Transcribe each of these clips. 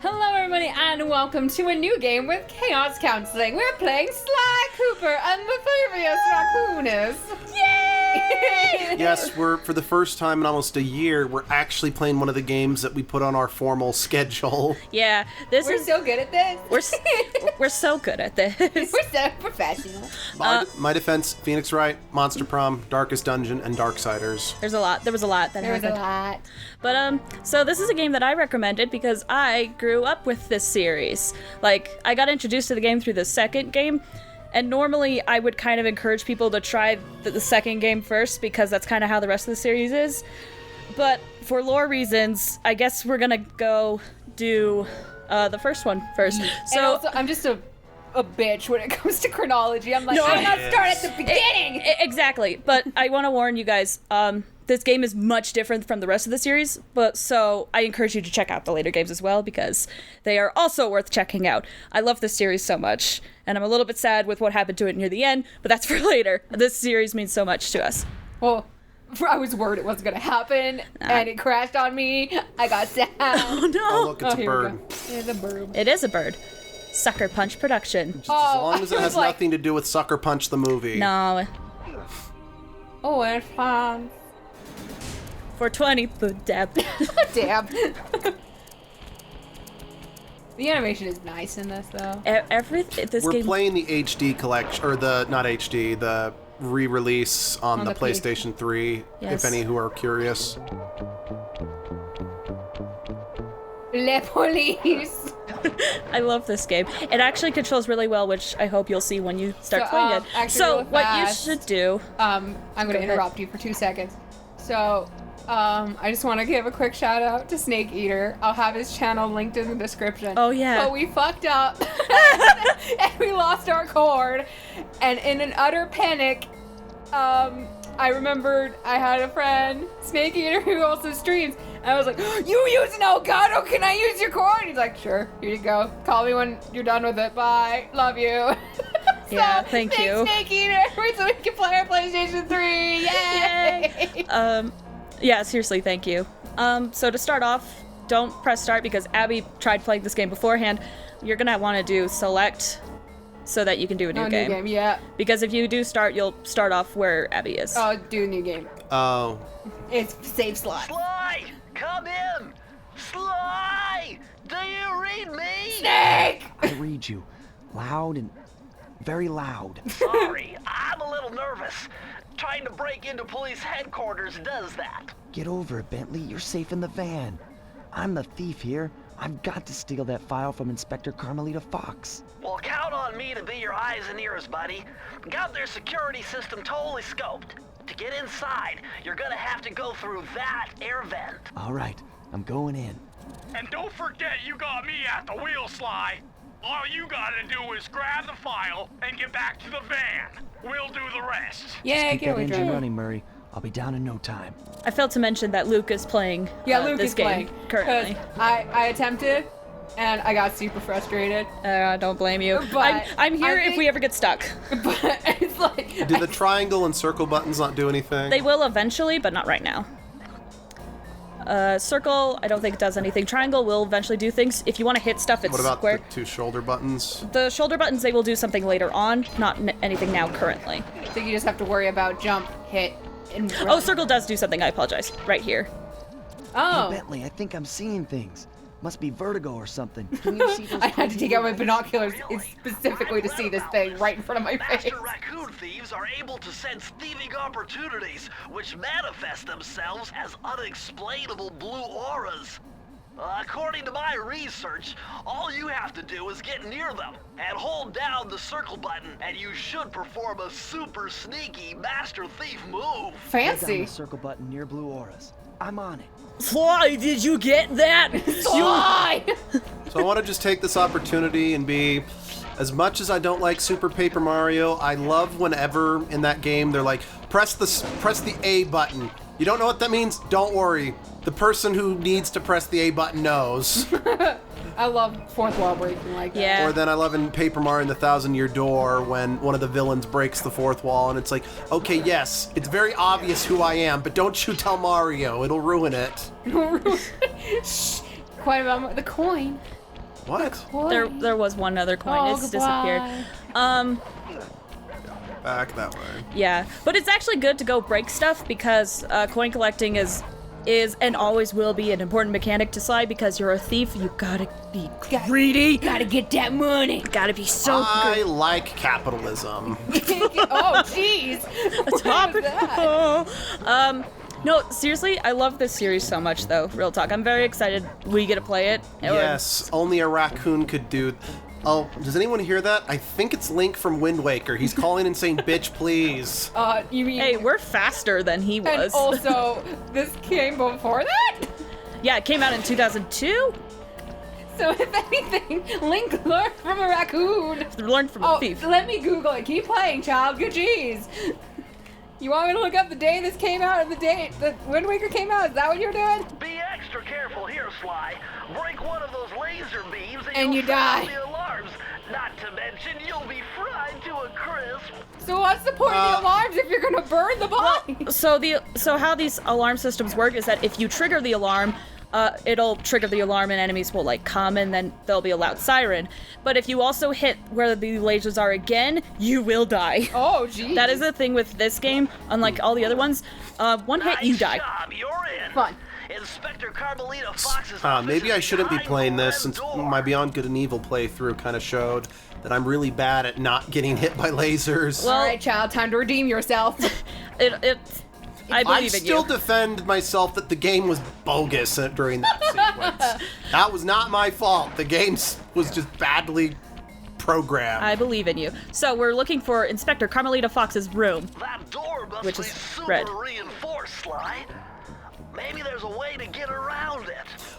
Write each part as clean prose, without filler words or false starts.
Hello everybody and welcome to a new game with Chaos Counseling. We're playing Sly Cooper and the Thievius Raccoonus. Yay! Yes, we're, for the first time in almost a year, we're actually playing one of the games that we put on our formal schedule. Yeah, We're so good at this. we're so good at this. We're so professional. My defense, Phoenix Wright, Monster Prom, Darkest Dungeon, and Darksiders. There was a lot that There was a happened. lot. But so this is a game that I recommended because I grew up with this series. Like, I got introduced to the game through the second game, and normally I would kind of encourage people to try the second game first because that's kind of how the rest of the series is. But for lore reasons, I guess we're gonna go do the first one first. So And also, I'm just a bitch when it comes to chronology. I'm like, I'm gonna start at the beginning. Exactly, but I want to warn you guys, this game is much different from the rest of the series, but so I encourage you to check out the later games as well because they are also worth checking out. I love this series so much, and I'm a little bit sad with what happened to it near the end, but that's for later. This series means so much to us. Well, I was worried it wasn't gonna happen, and it crashed on me. I got sad. Oh no! Oh, look, it's a here we bird. go. It's a bird. It is a bird. Sucker Punch production. Just as long as it I has was like- nothing to do with Sucker Punch the movie. No. Oh, it's fun. 420, the dab. Damn. The animation is nice in this, though. This We're game. playing the HD collection, or the, not HD, the re-release on the the P. PlayStation 3, Yes. if any who are curious. Le police. I love this game. It actually controls really well, which I hope you'll see when you start So, playing it. actually So really what fast. you should do. I'm gonna ahead. interrupt you for 2 seconds. So, I just want to give a quick shout out to Snake Eater. I'll have his channel linked in the description. Oh, yeah. But we fucked up and we lost our cord. And in an utter panic, I remembered I had a friend, Snake Eater, who also streams. And I was like, "You use an Elgato? Can I use your cord?" He's like, "Sure, here you go. Call me when you're done with it. Bye. Love you." Yeah, thank you. Snake Eater, so we can play our PlayStation 3. Yay! Yeah, seriously, thank you. So to start off, don't press start because Abby tried playing this game beforehand. You're gonna want to do select so that you can do a new game. New game, yeah. Because if you do start, you'll start off where Abby is. Oh, do a new game. Oh. It's save slot. Sly! Come in! Sly! Do you read me? Snake! I read you. Loud and very loud. Sorry, I'm a little nervous. Trying to break into police headquarters does that. Get over it, Bentley. You're safe in the van. I'm the thief here. I've got to steal that file from Inspector Carmelita Fox. Well, count on me to be your eyes and ears, buddy. Got their security system totally scoped. To get inside, you're gonna have to go through that air vent. All right, I'm going in. And don't forget you got me at the wheel, Sly. All you gotta do is grab the file and get back to the van. We'll do the rest. Yeah, Keep get that with engine it. running, Murray. I'll be down in no time. I failed to mention that Luke is playing Luke this is game playing. currently. 'Cause I attempted, and I got super frustrated. Don't blame you. But I'm here I if think- we ever get stuck. But it's like... Do the triangle and circle buttons not do anything? They will eventually, but not right now. Circle, I don't think it does anything. Triangle will eventually do things. If you want to hit stuff, it's What about square. the two shoulder buttons? The shoulder buttons, they will do something later on, not anything now currently. I think you just have to worry about jump, hit, and run. Oh, circle does do something, I apologize. Right here. Oh. Hey, Bentley, I think I'm seeing things. Must be vertigo or something. Can you see those I had to take out my crazy binoculars specifically to see this thing right in front of my face. Master raccoon thieves are able to sense thieving opportunities, which manifest themselves as unexplainable blue auras. According to my research, all you have to do is get near them and hold down the circle button, and you should perform a super sneaky master thief move. Hold down Fancy. the circle button near blue auras. I'm on it. Sly, did you get that? Fly! So I want to just take this opportunity and be, as much as I don't like Super Paper Mario, I love whenever in that game they're like, press the A button. You don't know what that means? Don't worry. The person who needs to press the A button knows. I love fourth wall breaking like that. Yeah. Or then I love in Paper Mario and the Thousand Year Door when one of the villains breaks the fourth wall and it's like, okay, yes, it's very obvious who I am, but don't you tell Mario, it'll ruin it. Shh. Quite about the coin. What? What? There was one other coin. Oh, It's goodbye. disappeared. Back that way. Yeah, but it's actually good to go break stuff because coin collecting is and always will be an important mechanic to Sly because you're a thief. You gotta be greedy. Gotta get that money. Gotta be so I like capitalism. Oh, jeez. topical. No, seriously, I love this series so much, though. Real talk. I'm very excited we get to play it. Yes, only a raccoon could do. Oh, does anyone hear that? I think it's Link from Wind Waker. He's calling and saying, "Bitch, please." You mean? Hey, we're faster than he And was. also, this came before that. Yeah, it came out in 2002. So if anything, Link learned from a raccoon. Learned from a thief. Let me Google it. Keep playing, child. Good jeez. You want me to look up the day this came out and the day that Wind Waker came out? Is that what you're doing? Be extra careful here, Sly. Break one of those laser beams And you'll you set die. off the alarms. Not to mention, you'll be fried to a crisp. So what's the point of the alarms if you're gonna burn the body? So how these alarm systems work is that if you trigger the alarm, it'll trigger the alarm and enemies will like come and then there'll be a loud siren. But if you also hit where the lasers are again, you will die. Oh, geez. That is the thing with this game, unlike all the other ones. One hit, you die. Job, you're in. Fun. Inspector Carmelita Fox's Maybe I shouldn't be playing this since door. my Beyond Good and Evil playthrough kind of showed that I'm really bad at not getting hit by lasers. Well- All right, child. Time to redeem yourself. I I believe in still you. defend myself that the game was bogus during that sequence. That was not my fault. The game was just badly programmed. I believe in you. So we're looking for Inspector Carmelita Fox's room. That door must Which be is super red. reinforced, Sly. Maybe there's a way to get around it.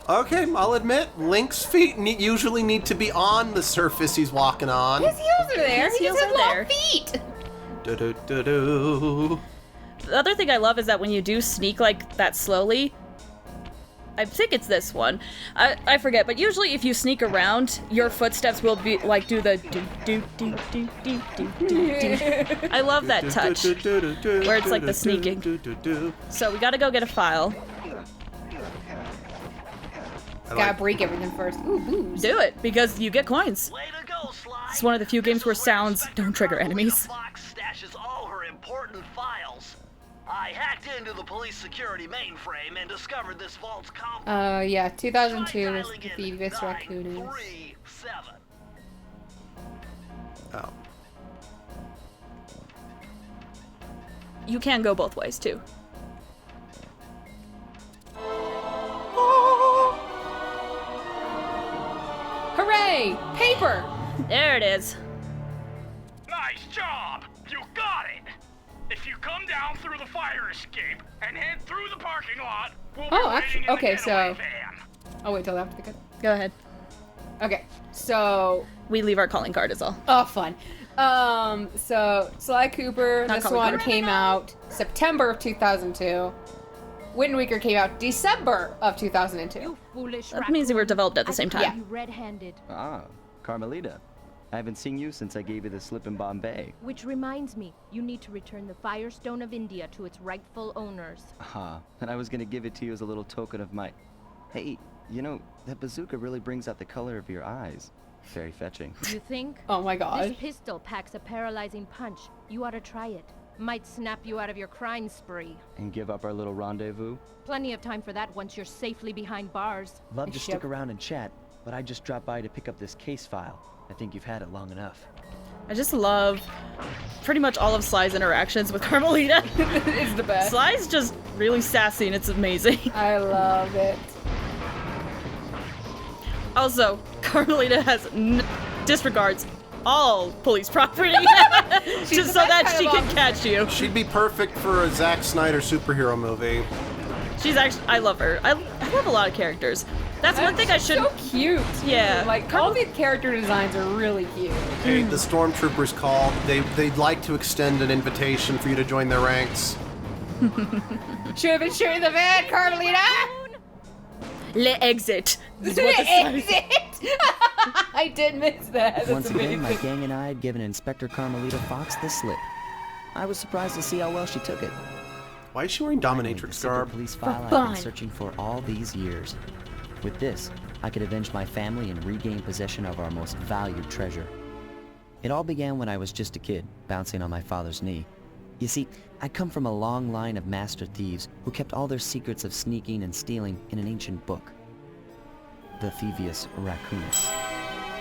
Okay, I'll admit, Link's feet usually need to be on the surface he's walking on. His heels are there. His He heels just has are long there. feet. Do-do-do-do. The other thing I love is that when you do sneak like that slowly, I think it's this one. I forget, but usually if you sneak around, your footsteps will be like do the do do do do do do do do. I love that touch. Where it's like the sneaking. So we gotta go get a file. Gotta break everything first. Ooh, booze. Do it, because you get coins. Way to go, Sly. It's one of the few games where sounds Inspector don't trigger Carmelita enemies. Fox stashes all her important files. I hacked into the police security mainframe and discovered this vault's complex. Yeah, 2002 Try was dialing the in Thievius Raccoonus. 937. Oh. You can go both ways too. Hooray! Paper! There it is. Nice job! You got it! If you come down through the fire escape and head through the parking lot, we'll be Oh, waiting actually- in the okay, getaway so- van. I'll wait till after the cut. Go ahead. Okay, so We leave our calling card is all. oh, fun. So Sly Cooper, Not this calling one card. came out September of 2002. Wind Waker came out December of 2002. Foolish That means they were developed at the same time. Yeah. You red-handed. Ah, Carmelita. I haven't seen you since I gave you the slip in Bombay. Which reminds me, you need to return the Firestone of India to its rightful owners. Ah, and I was gonna give it to you as a little token of my... Hey, you know, that bazooka really brings out the color of your eyes. Very fetching. You think? Oh my god. This pistol packs a paralyzing punch. You ought to try it. Might snap you out of your crime spree. And give up our little rendezvous? Plenty of time for that once you're safely behind bars. Love to Yep. stick around and chat, but I just dropped by to pick up this case file. I think you've had it long enough. I just love pretty much all of Sly's interactions with Carmelita. It's the best. Sly's just really sassy and it's amazing. I love it. Also, Carmelita disregards all police property just the so best that kind she of can officer. catch you. She'd be perfect for a Zack Snyder superhero movie. She's actually, I love her. I love a lot of characters. That's one thing I should. So cute. Yeah. Like all the character designs are really cute. Hey, the stormtroopers called. They'd like to extend an invitation for you to join their ranks. Should have been shooting the van, Carmelita. Le exit. Is what the sign- Exit. I did miss that. That's Once again, my amazing. gang and I had given Inspector Carmelita Fox the slip. I was surprised to see how well she took it. Why is she wearing The dominatrix simple garb? police file I've fun. been searching for all these years. With this, I could avenge my family and regain possession of our most valued treasure. It all began when I was just a kid, bouncing on my father's knee. You see, I come from a long line of master thieves who kept all their secrets of sneaking and stealing in an ancient book. The Thievius Raccoonus.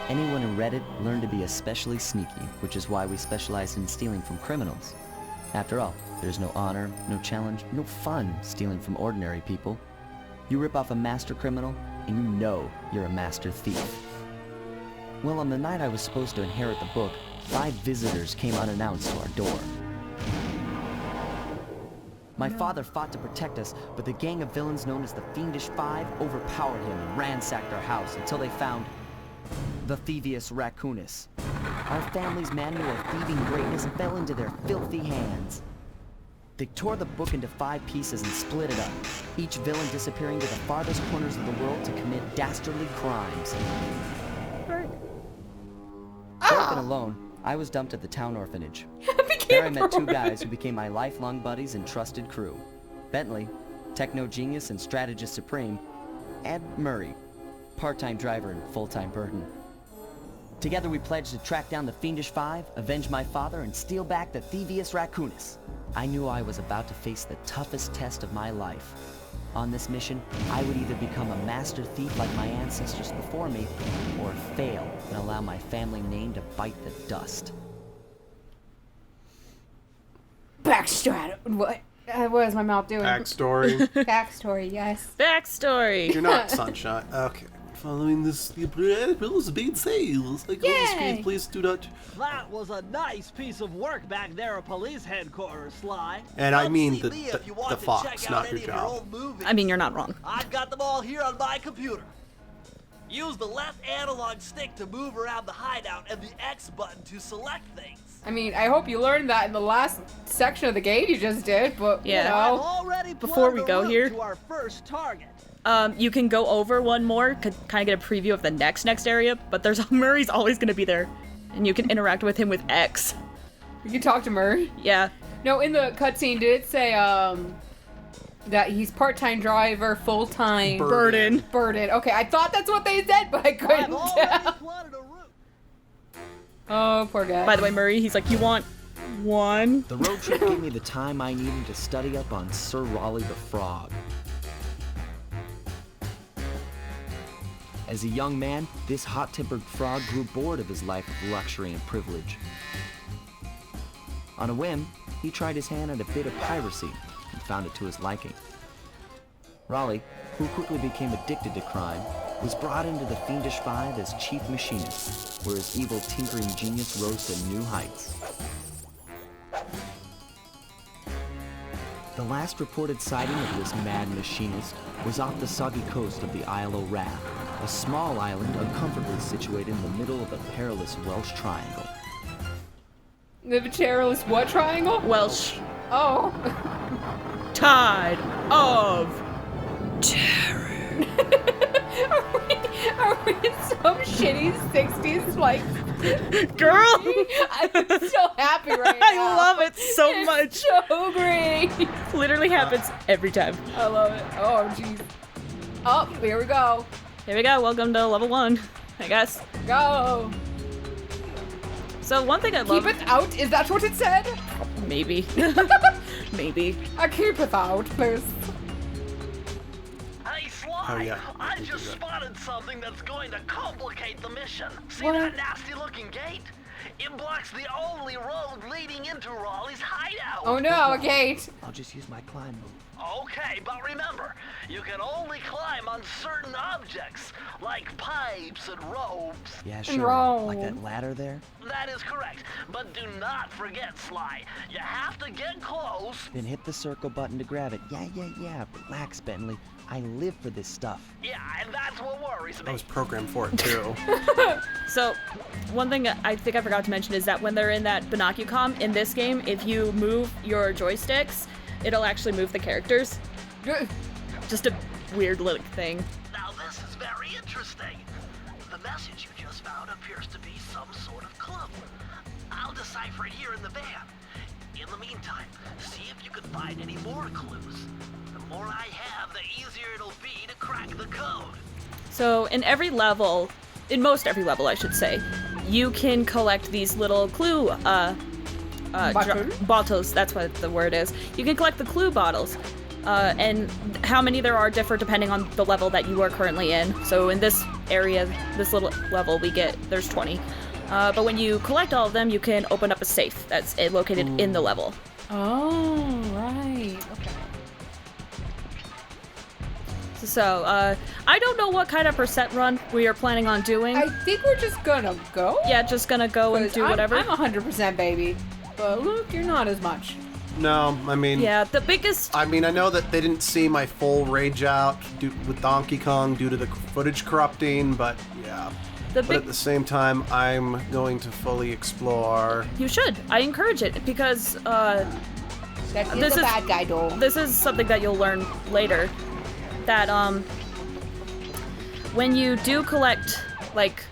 Anyone who read it learned to be especially sneaky, which is why we specialize in stealing from criminals. After all, there's no honor, no challenge, no fun stealing from ordinary people. You rip off a master criminal, and you know you're a master thief. Well, on the night I was supposed to inherit the book, 5 visitors came unannounced to our door. My father fought to protect us, but the gang of villains known as the Fiendish Five overpowered him and ransacked our house until they found the Thievius Raccoonus. Our family's manual of thieving greatness fell into their filthy hands. They tore the book into 5 pieces and split it up, each villain disappearing to the farthest corners of the world to commit dastardly crimes. Broken alone, I was dumped at the town orphanage. There I met 2 guys who became my lifelong buddies and trusted crew. Bentley, techno genius and strategist supreme, and Murray, part-time driver and full-time burden. Together we pledged to track down the Fiendish Five, avenge my father, and steal back the Thievius Raccoonus. I knew I was about to face the toughest test of my life. On this mission, I would either become a master thief like my ancestors before me, or fail and allow my family name to bite the dust. Backstory. What? What is my mouth doing? Backstory. Backstory, yes. Backstory. You're not Sunshine. Okay. Following this, the bills being sales. Like on the screen, please do not. That was a nice piece of work back there at police headquarters, Sly. And I Come mean see the me if you want to fox, check out not any your of job. old movies. I mean, you're not wrong. I've got them all here on my computer. Use the left analog stick to move around the hideout and the X button to select things. I mean, I hope you learned that in the last section of the game you just did, but, Yeah. you I've know. already Before we plotted a go route here- to our first target. You can go over one more, could kind of get a preview of the next area, but there's Murray's always going to be there, and you can interact with him with X. You can talk to Murray. Yeah. No, in the cutscene, did it say, that he's part-time driver, full-time Burden. burden? Okay, I thought that's what they said, but I I've couldn't already tell. plotted a route. Oh, poor guy. By the way, Murray, he's like, you want one? The road trip gave me the time I needed to study up on Sir Raleigh the Frog. As a young man, this hot-tempered frog grew bored of his life of luxury and privilege. On a whim, he tried his hand at a bit of piracy and found it to his liking. Raleigh, who quickly became addicted to crime, was brought into the Fiendish Five as chief machinist, where his evil tinkering genius rose to new heights. The last reported sighting of this mad machinist was off the soggy coast of the Isle o' Wrath, a small island uncomfortably situated in the middle of a perilous Welsh triangle. The perilous what triangle? Welsh. Oh. Tide of terror. Are we in some shitty 60s, like... Girl! I'm so happy right now. I love it so It's much. so great. Literally happens every time. I love it. Oh, jeez. Oh, here we go. Here we go. Welcome to level 1, I guess. Go. So one thing I love... Keep it out? Is that what it said? Maybe. Maybe. I keep it out, please. Hey, Sly, Oh, yeah. I just spotted something that's going to complicate the mission. See What? that nasty-looking gate? It blocks the only road leading into Raleigh's hideout. Oh no, a gate. I'll just use my climb move. Okay, but remember, you can only climb on certain objects, like pipes and ropes. Yeah, And sure. roll. Like that ladder there? That is correct, but do not forget, Sly. You have to get close. Then hit the circle button to grab it. Yeah. Relax, Bentley. I live for this stuff. Yeah, and that's what worries me. I was programmed for it too. So, one thing I think I forgot to mention is that when they're in that binocucom in this game, if you move your joysticks, it'll actually move the characters. Just a weird little thing. Now this is very interesting. The message you just found appears to be some sort of clue. I'll decipher it here in the van. In the meantime, see if you can find any more clues. The more I have, the easier it'll be to crack the code. So in every level, in most every level, I should say, you can collect these little clue bottles. That's what the word is. You can collect the clue bottles, and how many there are differ depending on the level that you are currently in. So in this area, this little level, there's 20. But when you collect all of them, you can open up a safe that's located in the level. Oh, right. Okay. So, I don't know what kind of percent run we are planning on doing. I think we're just gonna go. Yeah, just gonna go and do whatever. I'm 100% baby. But Luke, you're not as much. No, I mean... Yeah, the biggest... I mean, I know that they didn't see my full rage out with Donkey Kong due to the footage corrupting, but yeah. But at the same time, I'm going to fully explore. You should. I encourage it, because, That is a bad guy doll. This is something that you'll learn later. That, when you do collect, like,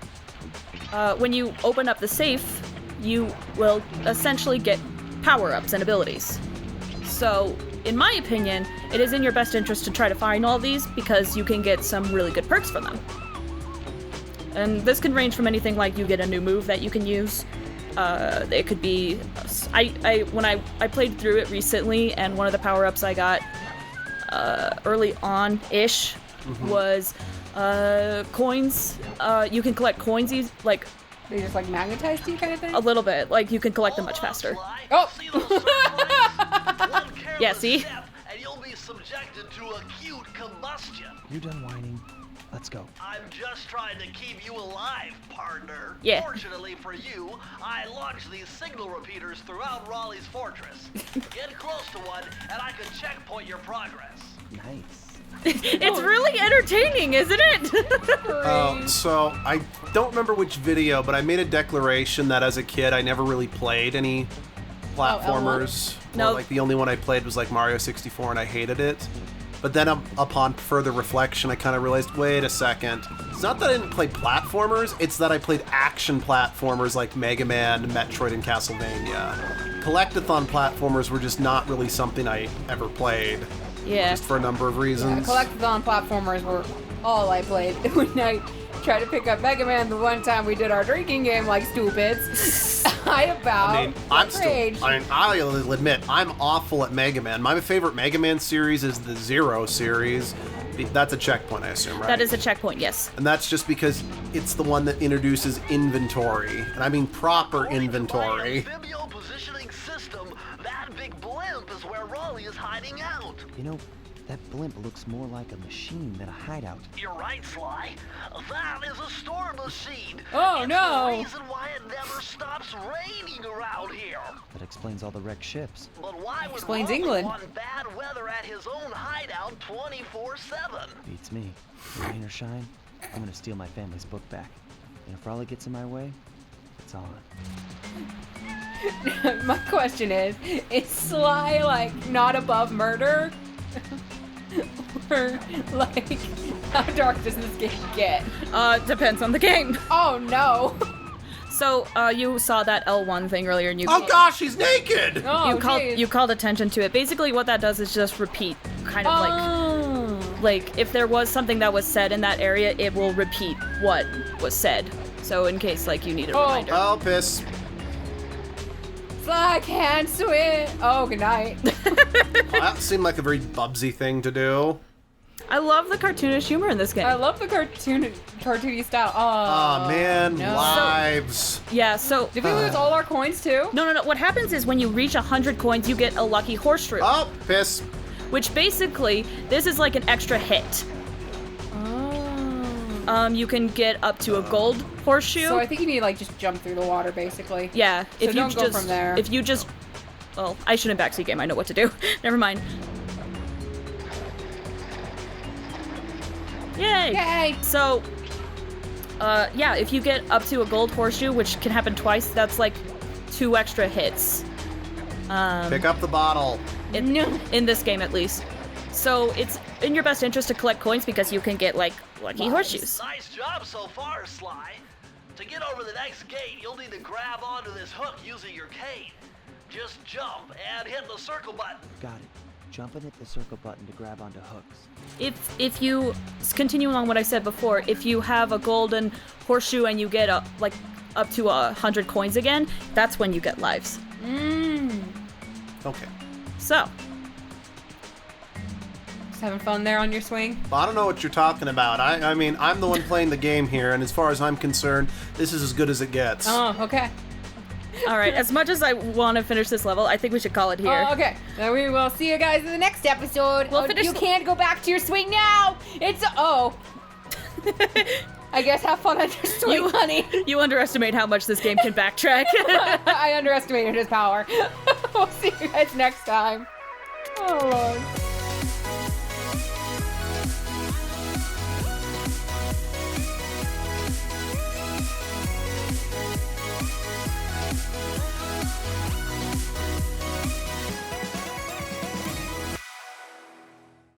when you open up the safe, you will essentially get power-ups and abilities. So, in my opinion, it is in your best interest to try to find all these, because you can get some really good perks from them. And this can range from anything like you get a new move that you can use. It could be... when I played through it recently, and one of the power-ups I got early on-ish was coins. You can collect coins, like... They just like magnetized you kind of thing? A little bit. Like, you can collect them much faster. Oh! Yeah, see? And you'll be subjected to acute combustion. You're done whining. Let's go. I'm just trying to keep you alive, partner. Yeah. Fortunately for you, I launched these signal repeaters throughout Raleigh's fortress. Get close to one, and I can checkpoint your progress. Nice. It's really entertaining, isn't it? So I don't remember which video, but I made a declaration that as a kid I never really played any platformers. No. Like the only one I played was like Mario 64 and I hated it. But then upon further reflection, I kind of realized, wait a second. It's not that I didn't play platformers, it's that I played action platformers like Mega Man, Metroid, and Castlevania. Collectathon platformers were just not really something I ever played. Yeah. Just for a number of reasons. Collectathon platformers were all I played when I tried to pick up Mega Man the one time we did our drinking game like stupids. I'll admit, I'm awful at Mega Man. My favorite Mega Man series is the Zero series. That's a checkpoint, I assume, right? That is a checkpoint, yes. And that's just because it's the one that introduces inventory. And I mean proper inventory. Amphibial positioning system. That big blimp is where Raleigh is hiding out. You know, that blimp looks more like a machine than a hideout. You're right, Sly. That is a storm machine. Oh, it's no. the reason why it never stops raining around here. That explains all the wrecked ships. But why would Explains Raleigh England. want bad weather at his own hideout 24/7? Beats me. Rain or shine, I'm gonna steal my family's book back. And if Raleigh gets in my way, it's on. My question is Sly like not above murder? Or like, how dark does this game get? Depends on the game. Oh no. So, you saw that L1 thing earlier and you... Oh gosh, he's naked! Oh, you called attention to it. Basically what that does is just repeat, kind of like if there was something that was said in that area, it will repeat what was said. So in case like you need a reminder. Oh, piss. Sly can't swim. Oh, good night. Well, that seemed like a very Bubsy thing to do. I love the cartoonish humor in this game. I love the cartoony style. Oh man, no. lives. Yeah, so... Did we lose all our coins too? No. What happens is when you reach 100 coins, you get a lucky horseshoe. Oh, piss. Which basically, this is like an extra hit. You can get up to a gold horseshoe. So I think you need to like just jump through the water basically. Yeah, So don't go from there. If you just... Well, I shouldn't backseat game, I know what to do. Never mind. Yay! Yay! So, yeah, if you get up to a gold horseshoe, which can happen twice, that's like 2 extra hits. Pick up the bottle. In this game, at least. So, it's in your best interest to collect coins because you can get, like, lucky horseshoes. Nice job so far, Sly. To get over the next gate, you'll need to grab onto this hook using your cane. Just jump and hit the circle button. Got it. Jump and hit the circle button to grab onto hooks. If you continue along what I said before, if you have a golden horseshoe and you get up to 100 coins again, that's when you get lives. Okay. So. Just having fun there on your swing? Well, I don't know what you're talking about. I mean, I'm the one playing the game here, and as far as I'm concerned, this is as good as it gets. Oh, okay. All right, as much as I want to finish this level, I think we should call it here. Oh, okay. Then we will see you guys in the next episode. You can't go back to your swing now. I guess have fun on your swing, honey. You underestimate how much this game can backtrack. I underestimated his power. We'll see you guys next time. Oh, Lord.